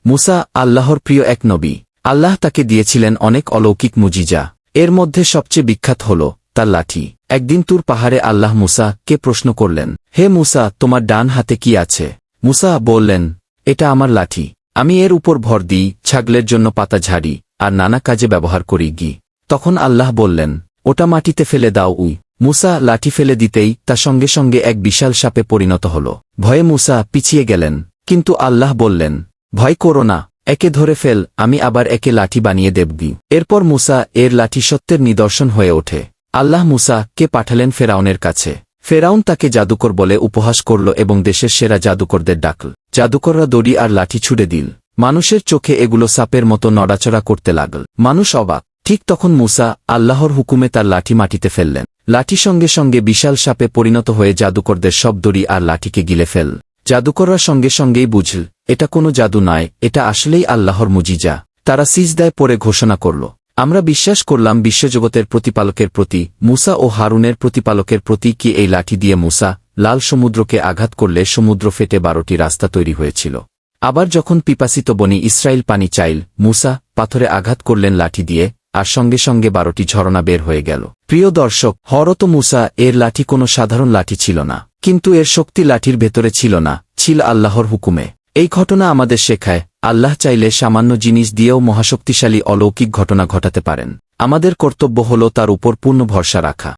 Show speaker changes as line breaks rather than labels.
মুসা আল্লাহর প্রিয় এক নবী। আল্লাহ তাকে দিয়েছিলেন অনেক অলৌকিক মুজিজা। এর মধ্যে সবচেয়ে বিখ্যাত হল তার লাঠি। একদিন তুর পাহাড়ে আল্লাহ মুসাকে প্রশ্ন করলেন, হে মুসা, তোমার ডান হাতে কি আছে? মুসা বললেন, এটা আমার লাঠি। আমি এর উপর ভর দিই, ছাগলের জন্য পাতা ঝাড়ি আর নানা কাজে ব্যবহার করি গি। তখন আল্লাহ বললেন, ওটা মাটিতে ফেলে দাও। মুসা লাঠি ফেলে দিতেই তা সঙ্গে সঙ্গে এক বিশাল সাপে পরিণত হল। ভয়ে মুসা পিছিয়ে গেলেন, কিন্তু আল্লাহ বললেন, ভয় করো না, একে ধরে ফেল, আমি আবার একে লাঠি বানিয়ে দেবগি। এরপর মুসা এর লাঠি সত্যের নিদর্শন হয়ে ওঠে। আল্লাহ মুসাকে পাঠালেন ফেরাউনের কাছে। ফেরাউন তাকে জাদুকর বলে উপহাস করল এবং দেশের সেরা জাদুকরদের ডাকল। জাদুকররা দড়ি আর লাঠি ছুড়ে দিল। মানুষের চোখে এগুলো সাপের মতো নড়াচড়া করতে লাগল। মানুষ অবাক। ঠিক তখন মুসা আল্লাহর হুকুমে তার লাঠি মাটিতে ফেললেন। লাঠি সঙ্গে সঙ্গে বিশাল সাপে পরিণত হয়ে জাদুকরদের সব দড়ি আর লাঠিকে গিলে ফেল। জাদুকররা সঙ্গে সঙ্গেই বুঝল এটা কোনো জাদু নয়, এটা আসলেই আল্লাহর মুজিজা। তারা সিজদায় পড়ে ঘোষণা করল, আমরা বিশ্বাস করলাম বিশ্বজগতের প্রতিপালকের প্রতি, মুসা ও হারুনের প্রতিপালকের প্রতি কি এই লাঠি দিয়ে মুসা লাল সমুদ্রকে আঘাত করলে সমুদ্র ফেটে 12টি রাস্তা তৈরি হয়েছিল। আবার যখন পিপাসিত বনি ইসরায়েল পানি চাইল, মুসা পাথরে আঘাত করলেন লাঠি দিয়ে, আর সঙ্গে সঙ্গে 12টি ঝরনা বের হয়ে গেল। প্রিয় দর্শক, হরত মুসা এর লাঠি কোনো সাধারণ লাঠি ছিল না, কিন্তু এর শক্তি লাঠির ভেতরে ছিল না, ছিল আল্লাহর হুকুমে। এই ঘটনা আমাদের শেখায়, আল্লাহ চাইলে সামান্য জিনিস দিয়েও মহাশক্তিশালী অলৌকিক ঘটনা ঘটাতে পারেন। আমাদের কর্তব্য হল তার উপর পূর্ণ ভরসা রাখা।